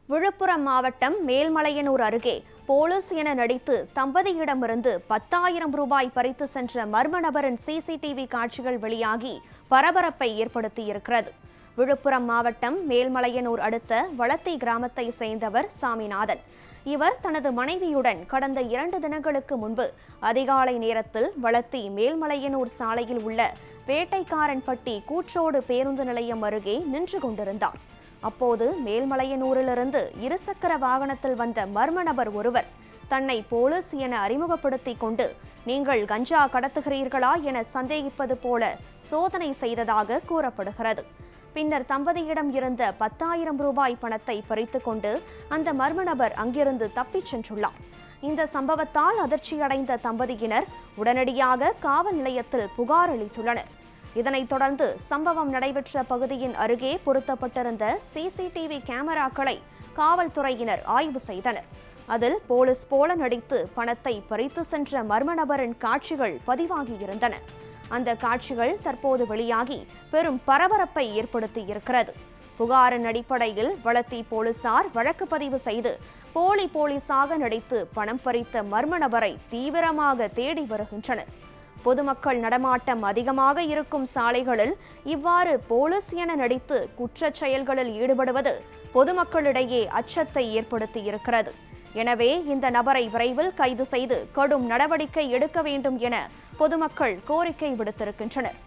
விழுப்புரம் மாவட்டம் மேல்மலையனூர் அருகே போலீஸ் என நடித்து தம்பதியிடமிருந்து 10,000 ரூபாய் பறித்து சென்ற மர்ம நபரின் சிசிடிவி காட்சிகள் வெளியாகி பரபரப்பை ஏற்படுத்தியிருக்கிறது. விழுப்புரம் மாவட்டம் மேல்மலையனூர் அடுத்த வளத்தி கிராமத்தை சேர்ந்தவர் சாமிநாதன். இவர் தனது மனைவியுடன் கடந்த 2 தினங்களுக்கு முன்பு அதிகாலை நேரத்தில் வளத்தி மேல்மலையனூர் சாலையில் உள்ள வேட்டைக்காரன்பட்டி கூற்றோடு பேருந்து நிலையம் அருகே நின்று கொண்டிருந்தார். அப்போது மேல்மலையனூரிலிருந்து இருசக்கர வாகனத்தில் வந்த மர்ம நபர் ஒருவர் தன்னை போலீஸ் என அறிமுகப்படுத்திக் கொண்டு நீங்கள் கஞ்சா கடத்துகிறீர்களா என சந்தேகிப்பது போல சோதனை செய்ததாக கூறப்படுகிறது. பின்னர் தம்பதியிடம் இருந்த 10,000 ரூபாய் பணத்தை பறித்துக் கொண்டு அந்த மர்ம நபர் அங்கிருந்து தப்பிச் சென்றுள்ளார். இந்த சம்பவத்தால் அதிர்ச்சியடைந்த தம்பதியினர் உடனடியாக காவல் நிலையத்தில் புகார் அளித்துள்ளனர். இதனைத் தொடர்ந்து சம்பவம் நடைபெற்ற பகுதியின் அருகே பொருத்தப்பட்டிருந்த சிசிடிவி கேமராக்களை காவல்துறையினர் ஆய்வு செய்தனர். அதில் போலீஸ் போல நடித்து பணத்தை பறித்து சென்ற மர்ம நபரின் காட்சிகள் பதிவாகியிருந்தன. அந்த காட்சிகள் தற்போது வெளியாகி பெரும் பரபரப்பை ஏற்படுத்தியிருக்கிறது. புகாரின் அடிப்படையில் வளத்தி போலீசார் வழக்கு பதிவு செய்து போலி போலீஸாக நடித்து பணம் பறித்த மர்ம நபரை தீவிரமாக தேடி வருகின்றனர். பொதுமக்கள் நடமாட்டம் அதிகமாக இருக்கும் சாலைகளில் இவ்வாறு போலீஸ் என நடித்து குற்றச் செயல்களில் ஈடுபடுவது பொதுமக்களிடையே அச்சத்தை ஏற்படுத்தியிருக்கிறது. எனவே இந்த நபரை விரைவில் கைது செய்து கடும் நடவடிக்கை எடுக்க வேண்டும் என பொதுமக்கள் கோரிக்கை விடுத்திருக்கின்றனர்.